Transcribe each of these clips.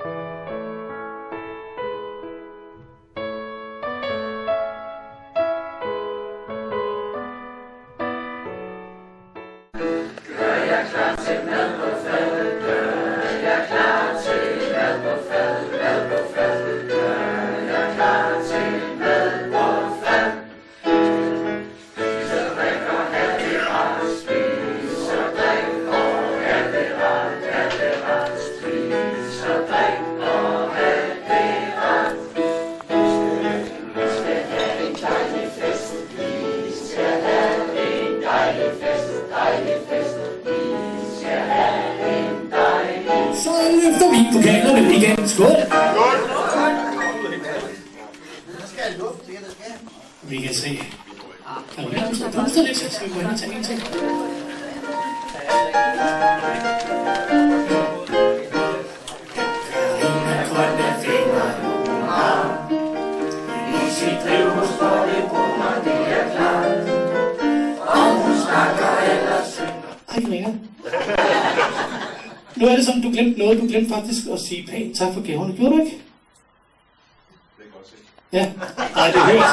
Så løfter vi pokalerne igen. Skål! Vi kan se. Kan du lade mig puste lidt, så skal vi gå hen og tage en ting. Karina grønne fingre i sit drivhus, hvor det brummer, det er klart. Og hun snakker eller synger. Hej Karina. Nu er det sådan, du glemte noget. Du glemte faktisk at sige pænt tak for gaverne. Gjorde du ikke? Det kan godt se. Ja. Nej, det er hørt.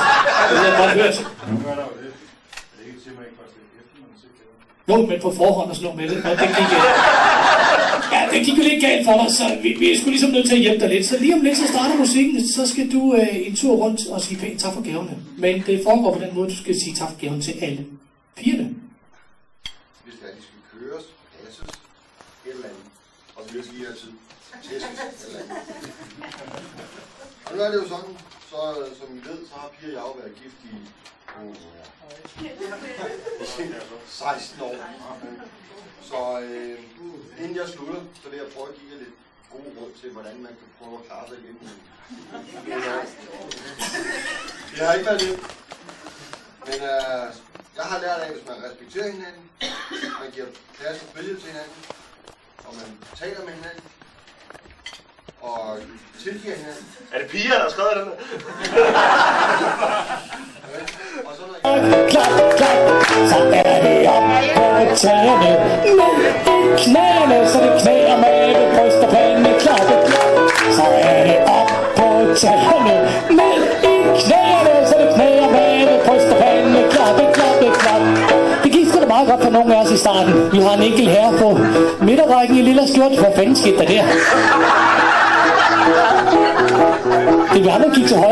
Det har jeg godt hørt. Nu er der jo det. Er det ikke simpelthen først efter, man ser gaverne? Jo, men på forhånd og sådan noget med det. Og det gik jo lidt galt for dig, så vi er sgu ligesom nødt til at hjælpe dig lidt. Så lige om lidt, så starter musikken, så skal du en tur rundt og sige pænt tak for gaverne. Men det foregår på den måde, du skal sige tak for gaverne til alle pigerne. Hvis det er, de skal køres, passes, et eller andet. Og så vil lige have tid. Tæskes, et eller andet. Og nu er det jo sådan, så som I ved, så har Pia og jeg jo været gift i 16 år. Så inden jeg slutter, så vil jeg prøve at give jer lidt gode råd til, hvordan man kan prøve at klare sig igen. Det har ikke været det. Men jeg har lært af, at hvis man respekterer hinanden, man giver plads og frihed til hinanden, og man taler med hinanden, og tilgiver hinanden. Er det Pia, der har skrevet den? Og så når Klap, klap, så er det op på tæerne. Ned i knæene, så det knæer med bryst og pande. Klap, klap, så er det op på tæerne. Ned i knæene, så det knæer med bryst og pande. Klap, klap, klap. Det gik sgu da meget godt for nogle af os i starten. Vi har en enkelt herre på midterrækken i lille skjort. Hvad fanden skete der der? Det vi andre gik til højre.